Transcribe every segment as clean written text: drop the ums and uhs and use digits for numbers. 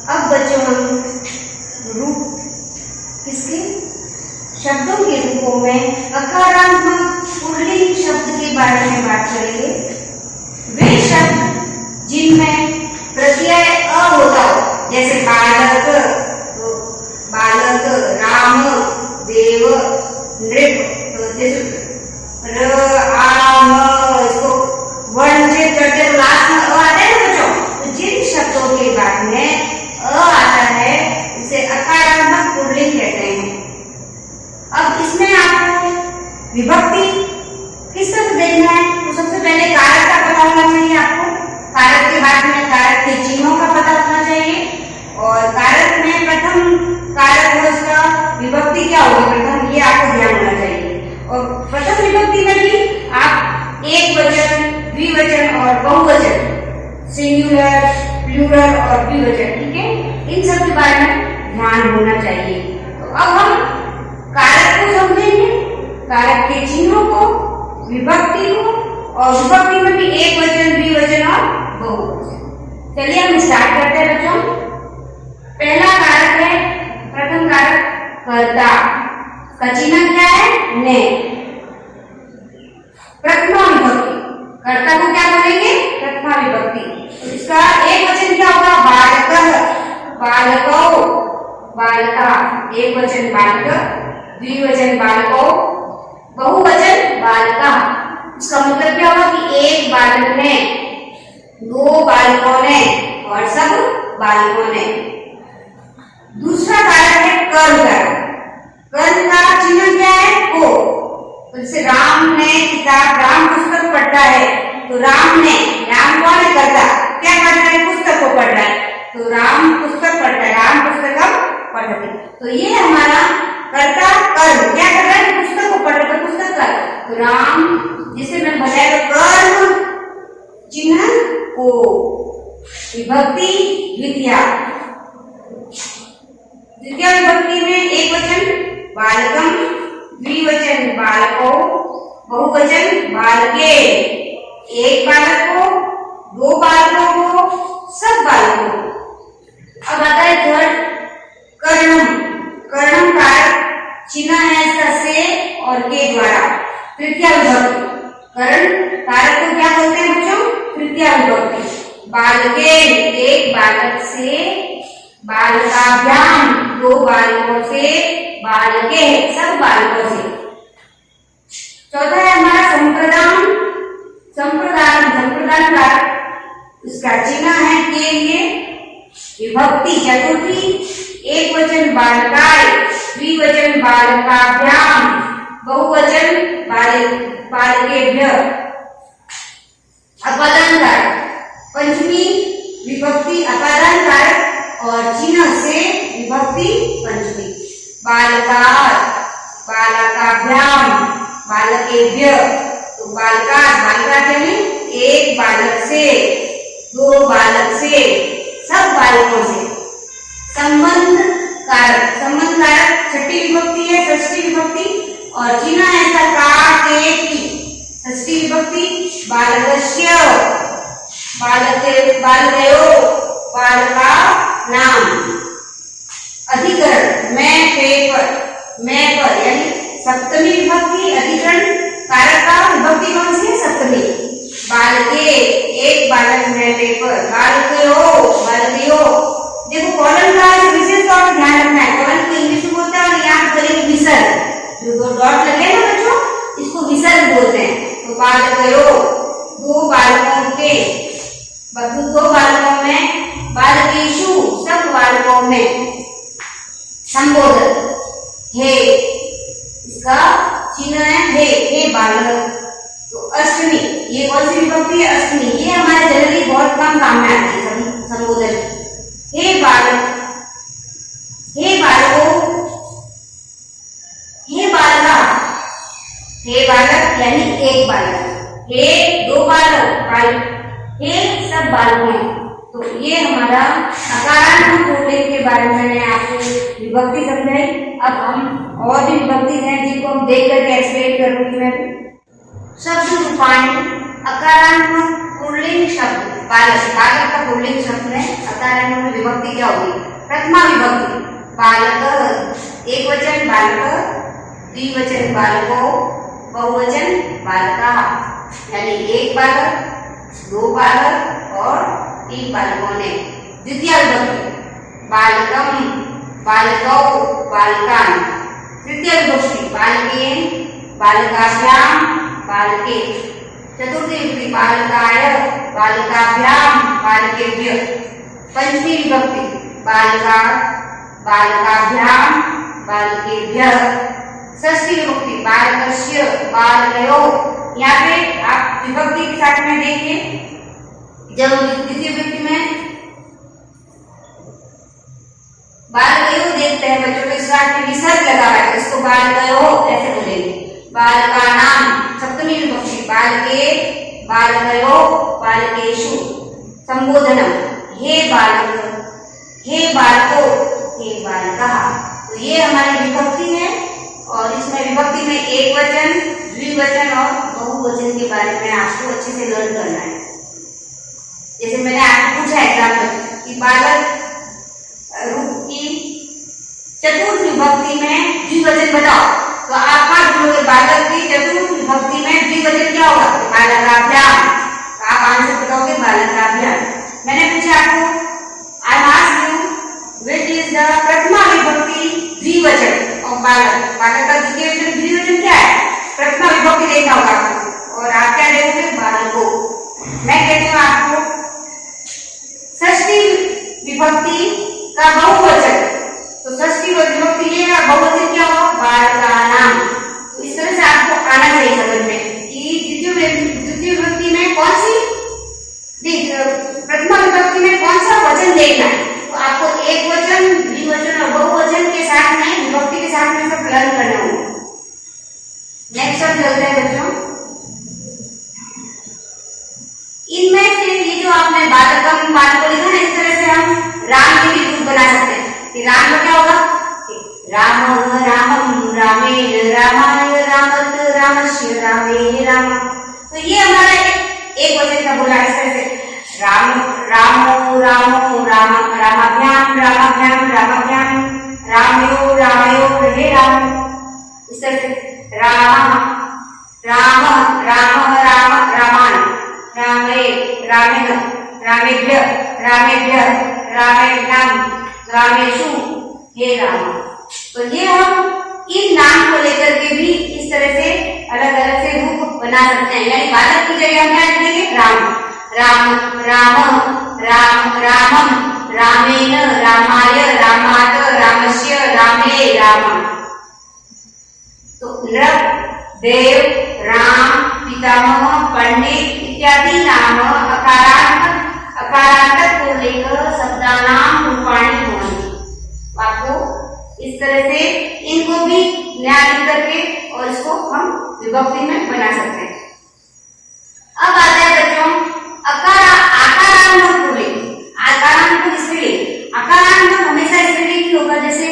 अब बच्चों हम रूप किसके शब्दों के रूपों में अकारात्मक पुल्लिंग शब्द के बारे में बात करेंगे। वे शब्द जिनमें प्रत्यय अ होता हो, जैसे बालक, बालक, राम, देव, नृप, जैसे र, आम, इसको वर्णचित करते तो लास्ट में अ आता है ना बच्चों। तो जिन शब्दों के बाद में अ आता है उसे अकारात्मक पुल्लिंग कहते हैं। अब इसमें आपको विभक्ति किस तरह देखना है, तो सबसे पहले कारक का पता होना चाहिए आपको। कारक के बाद में कारक के चिन्हों का पता होना चाहिए और कारक में प्रथम कारक हो उसका विभक्ति क्या होगी प्रथम, ये आपको ध्यान होना चाहिए। और प्रथम विभक्ति में भी आप एक वचन, द्विवचन और बहुवचन, सिंगुलर, प्लूरल और द्विवचन, ठीक है, इन सब के बारे में ध्यान होना चाहिए। तो अब हम कारक को समझेंगे, कारक के चिन्हों को, विभक्ति को, और विभक्ति में भी एक वचन, द्विवचन और बहुवचन। चलिए हम स्टार्ट करते हैं बच्चों। पहला कारक है, प्रथम कारक कर्ता, का चिन्ह क्या है ने। प्रथमा विभक्ति, कर्ता को क्या बोलेंगे प्रथमा विभक्ति। तो इसका एक वचन क्या होगा बालक, बालको, बालका, एक वचन बालक, द्विवचन बालको, बहुवचन बालका। इसका मतलब क्या होगा कि एक बालक ने, दो बालकों ने और सब बालकों ने। दूसरा कारक है कर्ण का। कर्ण का चिन्ह क्या है को। तो जैसे राम ने किताब, राम पुस्तक पढ़ता है, तो राम ने, राम कौन है करता, क्या पढ़ रहा है पुस्तक को पढ़ रहा है, तो राम पुस्तक पढ़ता है, राम पुस्तकम पढ़ते। तो ये हमारा कर्ता कर्म क्या कर रहा है पुस्तक को पढ़ रहा है, पुस्तक का। तो राम जिसे मैं बताया कर्म चिन्ह को, विभक्ति द्वितीया। द्वितीय विभक्ति में एक वचन बालकम, द्विवचन बालको, बहुवचन बालके, एक बालक को, दो बालकों को, सब बालकों को। अब आता है थर्ड कर्णम। कर्णम कारक चिन्ह है इसका से और के द्वारा, तृतीय विभक्ति। कर्ण कारक को क्या बोलते हैं बच्चों तृतीय विभक्ति। बालके एक बालक से, बालकाभ्याम दो बालकों से, बालके सब बालकों से। चौथा है हमारा संप्रदान। संप्रदान, संप्रदान कारक इसका चिन्ह है के लिए, विभक्ति चतुर्थी, एक वचन बालकाय, द्विवचन बालकाभ्याम, बहुवचन बालकेभ्य। अपादान कारक पंचमी विभक्ति अपादान कारक और चिन्ह से विभक्ति पंचमी। बालकार, बालकाभ्याम, बालकेभ्य। तो बालकार, बालकार यानी एक बालक से, दो बालक से, सब बालकों से। संबंध कारक, संबंध कारक छठी विभक्ति है, षष्ठी विभक्ति और चिन्ह है इसका का के की। षष्ठी विभक्ति बालकस्य, बालकयो, बालका नाम। अधिकरण मैं पेपर, मैं पर यानी सप्तमी विभक्ति। अधिकरण कारक का विभक्ति कौन सी है सप्तमी। बालके एक बालक मैं पेपर, बालकयो, बालकयो। देखो कॉलन का विशेष तौर पर ध्यान रखना है। कॉलन को इंग्लिश में बोलते हैं और यहाँ करेंगे विसर्ग, जो दो डॉट लगे ना बच्चों इसको विसर्ग बोलते हैं। तो बालकयो दो बालकों के, दो बालकों में, बालकेशु सब बालकों में। संबोधन हे, इसका चिन्ह है हे बालक। तो अष्टमी ये कौन सी विभक्ति है अष्टमी, ये हमारे जनरली बहुत कम काम में आती है संबोधन। हे बालक, हे बालको, हे बालका। हे बालक यानी एक बालक, हे दो बालक, हे सब बालकों। तो ये हमारा अकारात्मक पुल्लिंग के बारे में मैंने आपको विभक्ति समझाई। अब हम और भी विभक्ति हैं जिनको हम देख करके एक्सप्लेन करूंगी मैं। शब्द रूपाणी अकारात्मक पुल्लिंग शब्द बालक, बालक का पुल्लिंग शब्द में अकारांत में विभक्ति क्या होगी? प्रथमा विभक्ति। बालक एक वचन बालक, द्विवचन बालको, बहुवचन बालका, यानी एक बालक, दो बालक और तीन बालकों ने। द्वितीय विभक्ति बालकम, बालकौ, बालकान। तृतीय विभक्ति बालकेन, बालकाभ्याम, बालके। चतुर्थी विभक्ति बालकाय, बालकाभ्याम, बालकेभ्य। पंचमी विभक्ति बालका, बालकाभ्याम, बालकेभ्यः। षष्ठी विभक्ति बालकस्य, बालकयोः। यहाँ पे आप विभक्ति के साथ में देखिए, जब द्वितीय विभक्ति में बालकयोः देखते हैं बच्चों के साथ में विसर्ग लगा हुआ है, इसको बालकयोः ऐसे बोलेंगे। बालकानाम सप्तमी विभक्ति बालके, बालकयोः, बालकेषु। संबोधनम हे बालक, हे बालको, हे बालिका। तो ये हमारी विभक्ति है और इसमें विभक्ति में एक वचन, द्विवचन और बहुवचन के बारे में आपको अच्छे से लर्न करना है। जैसे मैंने आपको पूछा एग्जाम्पल कि बालक रूप की चतुर्थ विभक्ति में द्विवचन बताओ, तो आप बात बोलोगे बालक की चतुर्थ विभक्ति में द्विवचन क्या होगा? बालकाभ्याम। आप आंसर बताओगे बालकाभ्याम। मैंने पूछा आपको, I asked you which is the प्रथमा विभक्ति द्विवचन और बालक, बालक का द्वितीय वचन द्विवचन क्या है? प्रथमा विभक्ति देखना होगा आपको और आप क्या देखोगे? बालको। मैं कहती हूँ आपको षष्ठी विभक्ति का बहुवचन, तो षष्ठी विभक्ति ये है, बहुवचन क्या होगा? बालकानाम। तो इस तरह से आपको आना चाहिए समझ में कि द्वितीय विभक्ति में कौन सी, प्रथमा विभक्ति में कौन सा वचन देखना है। तो आपको एक वचन, द्विवचन और बहुवचन के साथ में विभक्ति के साथ में सब लर्न करना होगा। नेक्स्ट शब्द चलते हैं बच्चों। इनमें से ये जो आपने बालकम, बालको लिखा ना, इस तरह से हम राम के भी रूप बना सकते हैं कि राम का क्या होगा? राम, रामम, रामेण, रामाय, रामत, रामस्य, रामे, राम। तो ये हमारा एक वचन का बोला इस तरह से राम, रामो, रामो, राम, रामाभ्याम, रामाभ्याम, रामाभ्याम, रामयो, रामयो, हे राम। इस तरह से राम, राम, राम, राम, रामान, रामे, रामेण, रामेभ्य, रामेभ्य, रामेभ्याम, रामेषु, हे राम। तो ये हम इन नाम को लेकर के भी इस तरह से अलग अलग से रूप बना सकते हैं। यानी बालक की जगह हम क्या लिखेंगे? राम, राम, राम, राम, रामम, रामेण, रामाय, रामात, रामस्य, रामे, राम। तो नृप, देव, राम, पितामह, पंडित इत्यादि नाम अकारांत पुल्लिंग शब्दानाम रूपाणि भवन्ति। आपको इस तरह से इनको भी न्याय करके और इसको हम विभक्ति में बना सकते हैं। अब आता है बच्चों आकारांत पुल्लिंग। आकारांत स्त्रीलिंग, आकारांत हमेशा स्त्रीलिंग ही होगा। जैसे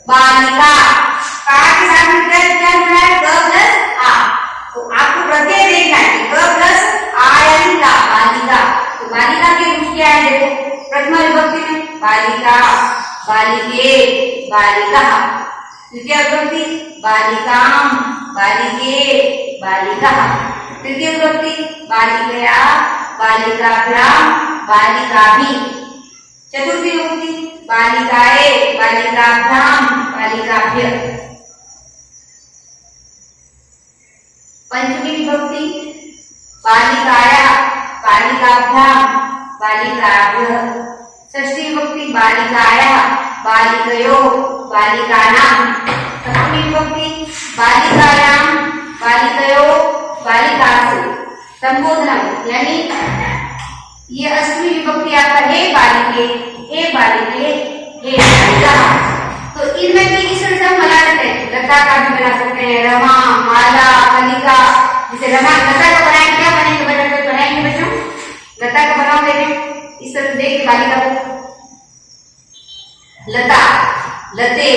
बालिका, का के साथ में क्या जुड़ा है? क प्लस आ। तो आपको प्रत्यय देखना है क प्लस आ यानी का, बालिका। तो बालिका के रूप क्या है? देखो प्रथमा विभक्ति में बालिका, बालिके, बालिका। द्वितीय विभक्ति बालिकाम, बालिके, बालिका। तृतीय विभक्ति बालिकया, बालिकाभ्याम, बालिकाभि। चतुर्थी विभक्ति बालिकाए, बालिकाभ्याम, बालिकाभ्य। पंचमी विभक्ति बालिकाया, बालिकाभ्याम, बालिकाभ्य। षष्ठी विभक्ति बालिकाया, बालिकयो, बालिकानाम। सप्तमी विभक्ति बालिकायाम, बालिकयो, बालिकासु। संबोधन यानी ये अष्टमी विभक्ति आपका हे बालिके, हे बालिके, हे बालिका। तो इनमें भी इस तरह से हम बना सकते हैं। लता का भी बना सकते हैं, रमा, माला, कलिका। जैसे रमा, लता का बनाएंगे, क्या बनेंगे बच्चों? बनाएंगे बच्चों लता का बनाओ। देखें इस तरह देख बालिका को, लता, लते,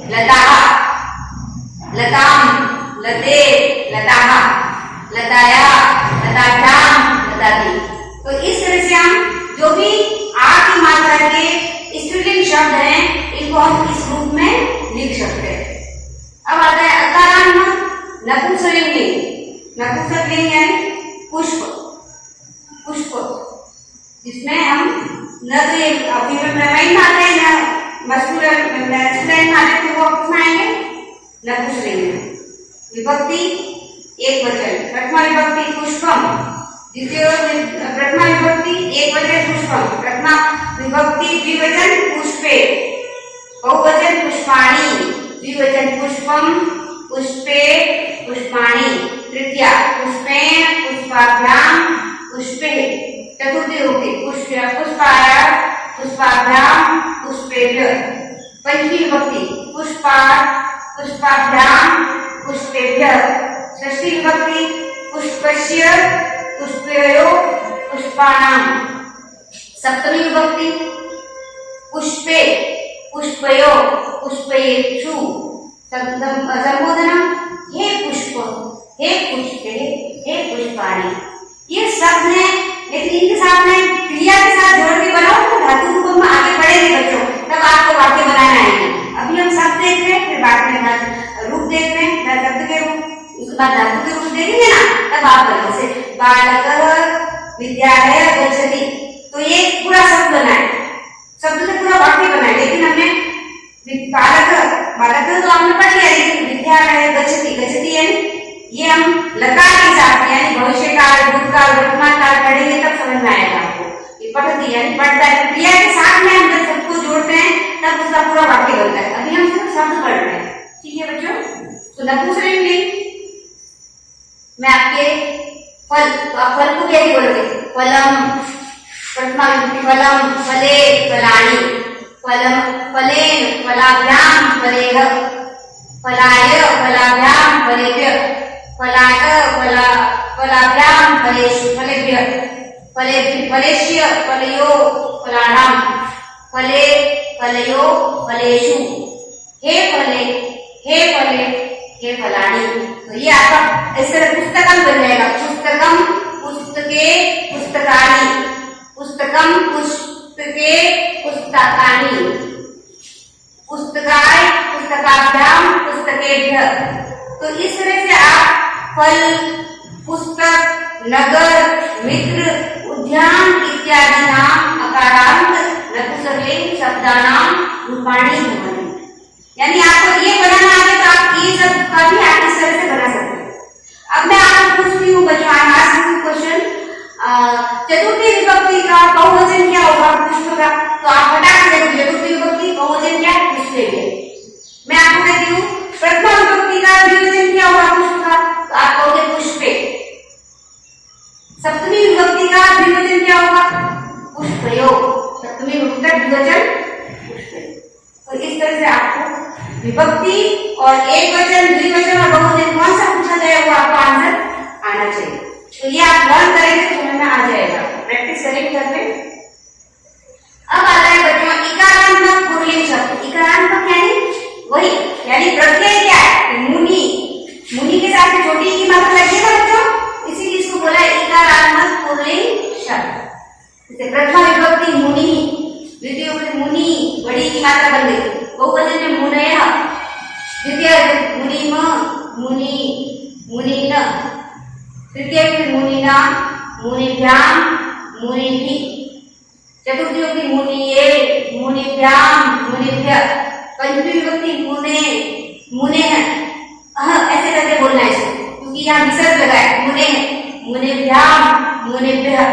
लताः, लताम, लते, लताः, लताया, लताभ्याम, लताति। तो इस तरह नपुंसकलिंग यानी पुष्प, पुष्प जिसमें हम न तो ये फीमेल आते हैं न मैस्कुलिन आते तो वो किसमें आएंगे? नपुंसकलिंग में। विभक्ति एक वचन, प्रथमा विभक्ति पुष्पम, द्वितीय प्रथमा विभक्ति एक वचन पुष्पम, प्रथमा विभक्ति द्विवचन पुष्पे, बहुवचन पुष्पाणि, द्विवचन पुष्पम पुष्पे पुष्पाणि, तृतीया पुष्पेण पुष्पाभ्याम पुष्पे, चतुर्थी विभक्ति पुष्पाय पुष्पाभ्याम पुष्पेभ्यः, पंचमी विभक्ति पुष्पात् पुष्पाभ्याम पुष्पेभ्यः, षष्ठी विभक्ति पुष्पस्य पुष्पयोः पुष्पाणां, सप्तमी विभक्ति पुष्पे पुष्पयोः पुष्पयेषु, संबोधनम हे पुष्प, हे पुष्पे, हे पुष्पाणि। ये शब्द हैं, लेकिन इनके साथ में क्रिया के साथ जोड़ के बनाओ तो धातु रूप में आगे बढ़ेंगे बच्चों, तब आपको वाक्य बनाना है। अभी हम शब्द देख रहे हैं, फिर बाद में रूप देख रहे हैं, शब्द के रूप, उसके बाद धातु के रूप देखेंगे ना, तब आप जैसे बालकः विद्यालयं गच्छति, तो ये पूरा शब्द बना है, शब्द से पूरा वाक्य बना है। लेकिन हमने बालक तो हमने पढ़ लिया, लेकिन विद्यालय गच्छति, गच्छति यानी ये हम लकार के साथ यानी भविष्य काल, भूतकाल, वर्तमान काल पढ़ेंगे तब समझ में आएगा आपको। ये पढ़ती यानी पढ़ता है, क्रिया के साथ में हम जब सबको जोड़ते हैं तब उसका पूरा वाक्य बनता है। अभी हम सिर्फ शब्द पढ़ रहे हैं, ठीक है बच्चों। तो नपुंसकलिंग मैं आपके फल, तो आप फल को कैसे बोलोगे? फलम, प्रथमा विभक्ति फलम, फले फलानि, फलम फलेन फलाभ्याम फलेभ्यः, फलाय फलाभ्याम फलेभ्यः, फलाट फलाभ्याम फलेषु फलेभ्यः, फलेष्य फलयो फलानां, फले फलयो फलेषु, हे फले हे फले हे फलानि। तो ये आपका इस तरह पुस्तकम बन जाएगा, पुस्तकम पुस्तके पुस्तकानि, पुस्तकम पुस्तके पुस्तकानि, पुस्तकाय पुस्तकाभ्याम पुस्तकेभ्यः। तो इस तरह से आप फल, पुस्तक, नगर, मित्र, उद्यान इत्यादि नाम अकारांत नपुंसकलिंग शब्दानां रूपाणि भवन्ति। यानी आपको ये बनाना आगे तो आप ये सब का भी आप इस तरह से बना सकते हैं। अब मैं आपको पूछती हूँ बच्चों, आई एम आस्किंग क्वेश्चन, चतुर्थी विभक्ति का बहुवचन क्या होगा पुष्प का? तो आप फटाक से देखो, चतुर्थी विभक्ति बहुवचन क्या है? पुष्पेभ्यः। मैं आपको कहती हूँ प्रथमा विभक्ति का द्विवचन क्या होगा पुष्प का? तो आप कहोगे पुष्पे। सप्तमी विभक्ति का द्विवचन क्या होगा? पुष्पयोः। सप्तमी विभक्ति का द्विवचन पुष्पे। तो इस तरह से आपको विभक्ति और एक वचन, द्विवचन और बहुवचन कौन सा पूछा जाए वो आपको आंसर आना चाहिए। तो ये आप लर्न करेंगे तो समझ में आ जाएगा, प्रैक्टिस करेंगे घर पे। अब आता है बच्चों इकारात्मक पुल्लिंग शब्द। इकारात्मक यानी वही, यानी प्रत्यय क्या है? मुनि, मुनि के साथ छोटी की मात्रा लगी है बच्चों, इसीलिए इसको बोला है इकारात्मक पुल्लिंग शब्द। जैसे प्रथमा विभक्ति मुनि, द्वितीय विभक्ति मुनि, बड़ी की मात्रा बन गई, बहुवचन में मुनयः, द्वितीय मुनिम, मुनि, मुनिन, तृतीय विभक्ति मुनिना, मुनिभ्याम, मुनिभिः, चतुर्थी विभक्ति मुनिये, मुनिभ्याम, मुनिभ्यः, पंचमी विभक्ति मुने, मुनेः, ऐसे करके बोलना है इसको, क्योंकि यहाँ विसर्ग लगा है, मुने, मुनिभ्याम, मुनिभ्यः।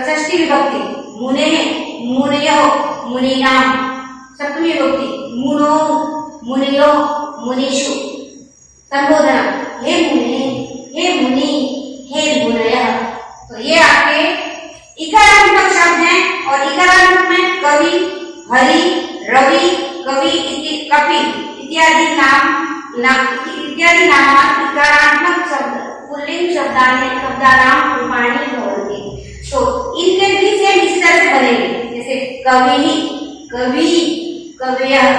षष्ठी विभक्ति मुनेः, मुनयोः, मुनीनां। सप्तमी विभक्ति मुनो, मुनियो, मुनीषु। संबोधन हे मुने, हे मुनि, हे मुनयः। तो ये आपके इकारात्मक शब्द हैं, और इकारात्मक में कवि, हरि, रवि, कवि, कपि इत्यादि नाम इकारात्मक शब्द पुल्लिंग शब्दानां रूपाणि भवन्ति। तो इनके भी सेम इस तरह से बनेंगे, जैसे कवि, कवि, कवयः,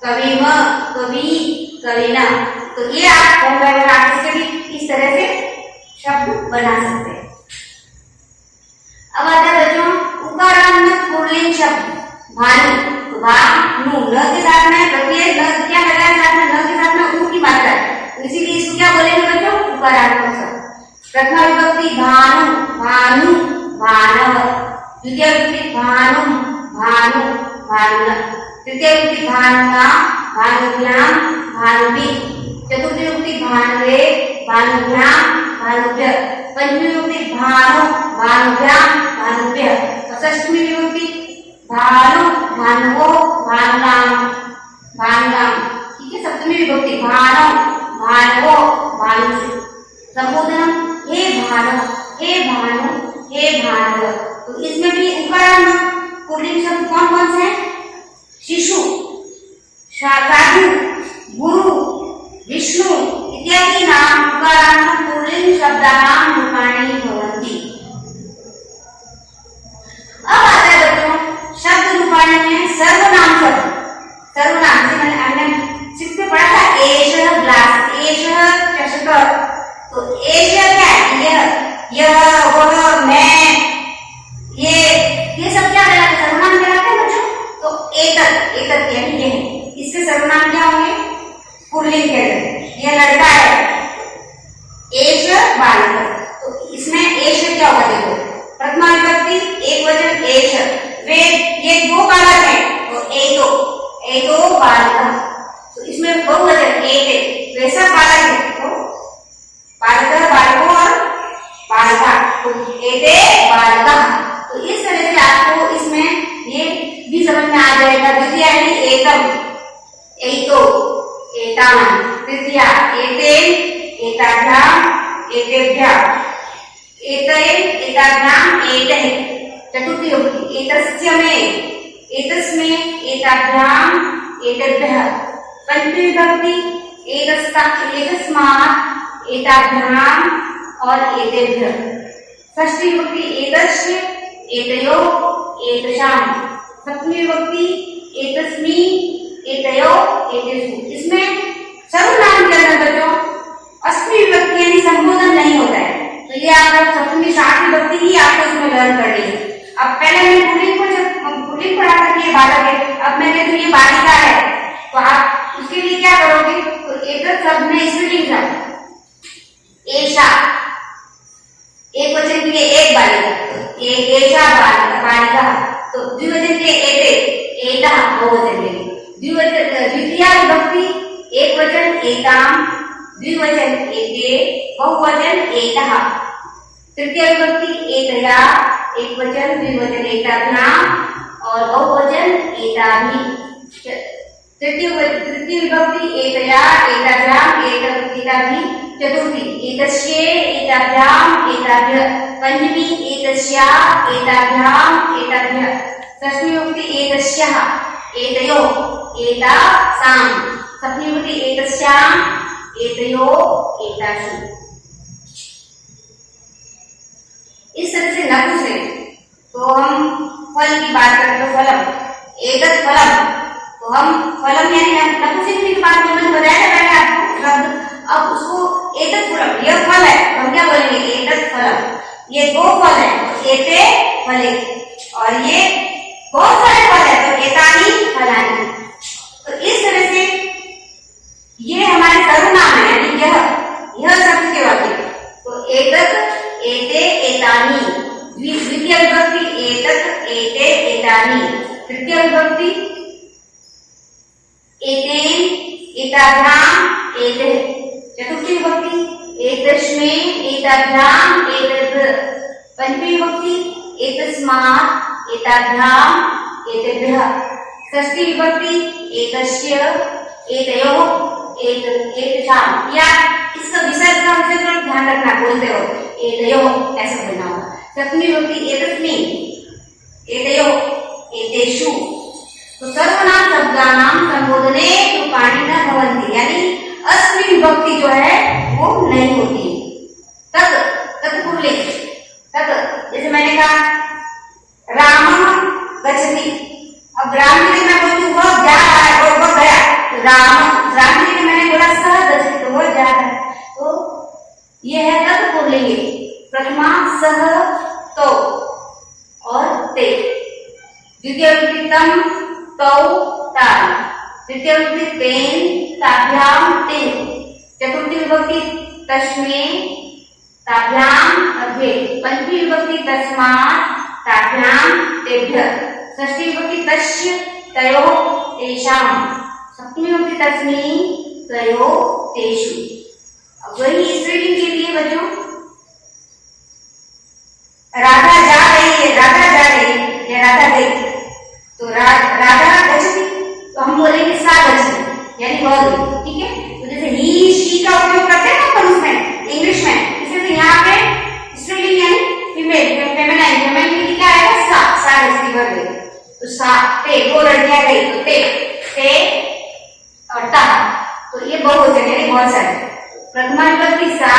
कविम, कवि, कविना। तो ये आप प्रैक्टिस भी इस तरह से शब्द बना सकते हैं। अब आता है बच्चों उकारात्मक पुल्लिंग शब्द भानु। तो भानु न के साथ में प्रत्यय न क्या लगा है साथ में, न के साथ में उ की मात्रा है, तो इसीलिए इसको क्या बोलेंगे बच्चों? उकारात्मक शब्द। प्रथमा विभक्ति भानु भानु भानव, द्वितीय विभक्ति भानु भानु भानुः, तृतीय विभक्ति भानुना भानुभ्याम भानुभिः, चतुर्थी विभक्ति भानुरे भानुभ्याम भानुभ्यः, पंचमी विभक्ति भानु भानुभ्याम भानुभ्यः, षष्ठी विभक्ति भानु भानुवो भानुनाम भानुनाम। ठीक है, सप्तमी विभक्ति भानु भानुवो भानुषु। संबोधन हे भानु हे भानु हे भानुव। तो इसमें भी उकारांत पुल्लिंग शब्द कौन कौन से हैं? शिशु, साधु, गुरु, विष्णु इत्यादि नाम उकारांत पुल्लिंग शब्दानां रूपाणि भवन्ति। अब आता है बच्चों शब्द रूपाणि में सर्वनाम शब्द। सर्वनाम से हमने चित्र पढ़ा था एषः ग्लास, एषः चषक। तो एषः क्या है? यह वह मैं, ये सब क्या कहलाते हैं? सर्वनाम कहलाते हैं बच्चों। तो एतत्, एतत् यानी ये है, इसके सर्वनाम क्या होंगे? पुल्लिंग कहते हैं। यह लड़का है, एषः बालकः। तो इसमें एषः क्या होगा? देखो प्रथमा विभक्ति एक वचन एषः, वे ये दो बालक हैं तो एतो बालकः। तो इसमें बहुवचन एते, वे सब बालक हैं तो बालकः बालको और बालिका, तो एते बालकः। तो इस तरह से आपको इसमें ये भी समझ में आ जाएगा। द्वितीय यानी एकम, एतो, एतान, तृतीया एतेन, एताभ्याम, एतेभ्यः, एतैन, एताभ्याम, एतैः, चतुर्थी विभक्ति एतस्य में, एतस्मै, एताभ्याम, एतेभ्यः, पंचमी विभक्ति एतस्मात्, एताभ्याम और एतेभ्यः, षष्ठी विभक्ति एतस्य, एतयोः, एतसाम्, सप्तमी विभक्ति एतस्मिन्, एतयोः, एतेषु। इसमें सर्वनाम के अंदर बच्चों अष्टमी विभक्ति यानी संबोधन नहीं होता है। तो ये आप सप्तमी सातवीं विभक्ति ही आपको इसमें लर्न करनी है। अब पहले मैं पुल्लिंग पढ़ा था कि ये बालक है, अब मैं कहती हूँ ये बालिका है, तो आप उसके लिए क्या करोगे? तो एक शब्द में स्त्रीलिंग शब्द एषा, एक वचन के लिए एक बालिका, तो एषा बालिका। तो द्विवचन के एते, एतः बहुवचन के लिए। द्वितीय विभक्ति एक वचन एताम, द्विवचन एते, बहुवचन एतः। तृतीय विभक्ति एतया, एक वचन द्विवचन एताभ्याम और बहुवचन एताभिः। तृतीय विभक्ति एतया, एताभ्याम, एताभिः। चतुर्थी एतस्यै, एताभ्याम, एताभ्यः। पंचमी एतस्या, एताभ्याम, एताभ्यः। षष्ठी विभक्ति एतस्याः, एतयोः, एतासाम्। सप्तमी विभक्ति एतस्याम्, एतयोः, एतासु। इस तरह से नपुंसक से तो हम फल की बात करते तो फलम, एतत् फलम। तो हम फलम यानी नपुंसक की बात में मैंने बताया था पहले आपको शब्द। अब उसको एतत् फलम, यह फल है, हम क्या बोलेंगे? एतत् फलम। ये दो फल है तो एते फले, और ये बहुत सारे फल है तो एतानि फलानि। तो इस तरह से ये हमारे सर्वनाम है, यानी यह शब्द के वाक्य। तो एतत्, एते, एतानि। द्वितीय विभक्ति एतत्, एते, एतानि। तृतीय विभक्ति एतेन, एताभ्याम, एतैः। चतुर्थी विभक्ति एतस्मै, एताभ्याम, एतद्। पंचमी विभक्ति एतस्मात्, एताभ्याम, एतेभ्यः। षष्ठी विभक्ति एतस्य, एतयोः, एतसाम्। या इसका विसर्ग का हमसे थोड़ा ध्यान रखना, बोलते हो एतयोः ऐसा बोलना होगा। सप्तमी विभक्ति एतस्मिन्, एतयोः, एतेषु। तो सर्वनाम शब्दानां संबोधने रूपाणि न भवन्ति, यानी अष्टमी विभक्ति जो है वो नहीं होती। तत्पुरुषलिंग, तत् जैसे मैंने कहा रामः गच्छति, अब राम के लिए मैं बोलती हूँ वह जा रहा है, वह गया। तो राम के लिए मैंने बोला सह गच्छति, तो वह जा रहा है। तो यह है तत्पुरुषलिंग। प्रथमा सह, तो और ते। द्वितीय विभक्ति तम, तौ, तान्। तृतीय विभक्ति तेन, ताभ्याम, तेन। चतुर्थी विभक्ति तस्मै, ताभ्याम अभ्ये, पंचमी विभक्ति तस्मात् ताभ्याम तेभ्यः, षष्ठी विभक्ति तस्य तयोः तेषाम्, सप्तमी विभक्ति तस्मै तयोः तेषु। अब वही स्त्रीलिंग के लिए बच्चों, राधा जा रही है, राधा जा रही है या राधा गई, तो राधा गच्छति, तो हम बोलेंगे सा गच्छति, यानी वह गई, ठीक है। तो जैसे ही शी का उपयोग करते हैं ना अपन उसमें इंग्लिश में, इसलिए यहाँ पे स्त्रीलिंग यानी फीमेल, फेमिनाइन, फेमिनाइन में क्या आएगा, सा गच्छति, वह गई। तो सा ते, दो लड़कियां गई, तो ते और ता, तो ये बहुवचन यानी बहुत सारे। प्रथमा विभक्ति सा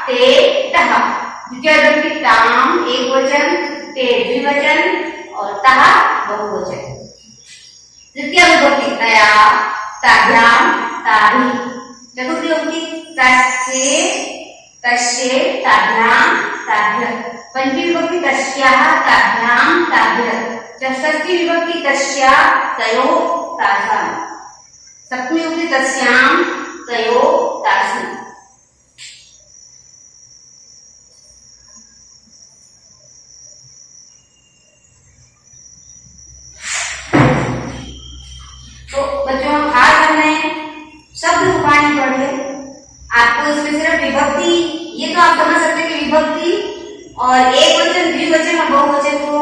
ते तः, द्वितीय विभक्ति ताम एक वचन, ते द्विवचन और तः बहुवचन। तृतीय विभक्ति तया ताभ्याम ताभि, चतुर्थी विभक्ति तस्ये तस्ये ताभ्याम ताभ्यः, पंचमी विभक्ति तस्याः ताभ्याम ताभ्यः, षष्ठी विभक्ति तस्या तयोः तासाम्, सप्तमी विभक्ति तस्याम तयोः तासु। तो बच्चों आज हमने शब्द रूपाणी पढ़े। आपको इसमें सिर्फ विभक्ति, ये तो आप समझ सकते हैं कि विभक्ति और एक वचन, द्विवचन और बहुवचन को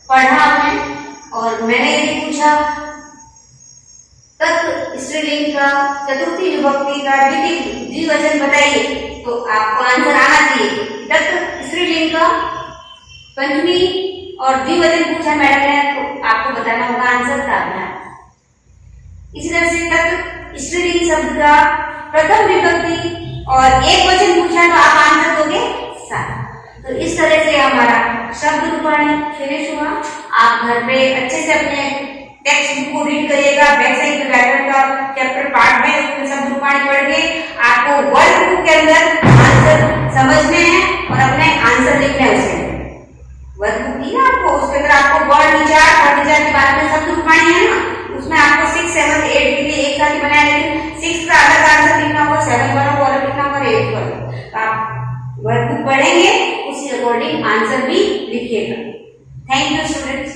पढ़ा हमने। और मैंने यदि पूछा तत् स्त्रीलिंग का, चतुर्थी विभक्ति का द्विवचन बताइए, तो आपको आंसर आना चाहिए। तत् स्त्रीलिंग का पंचमी और द्विवचन पूछा मैडम ने, तो आपको बताना होगा आंसर ताभ्याम। इसी तरह से तत् स्त्रीलिंग शब्द का प्रथम विभक्ति और एक वचन पूछा, तो आप आंसर दोगे सा। तो इस तरह से हमारा शब्द रूपाणी फिनिश हुआ। आप घर पे अच्छे से अपने टेक्स्ट बुक को रीड करिएगा, व्याकरण व्याकरण का चैप्टर पार्ट है, उसमें शब्द रूपाणी पढ़ के आपको वर्क बुक के अंदर आंसर समझने हैं और अपने आंसर लिखने हैं। उसमें वर्क बुक दी है आपको, उसके अंदर आपको वर्ण विचार के बारे में शब्द रूपाणी है ना, उसमें आपको 6, 7, 8 के लिए एक साथ ही बनाया, लेकिन 6 का अलग आंसर लिखना होगा, 7 वाला को अलग लिखना होगा, 8 वाला। आप वर्क बुक पढ़ेंगे, उसी अकॉर्डिंग आंसर भी लिखिएगा। Thank you students.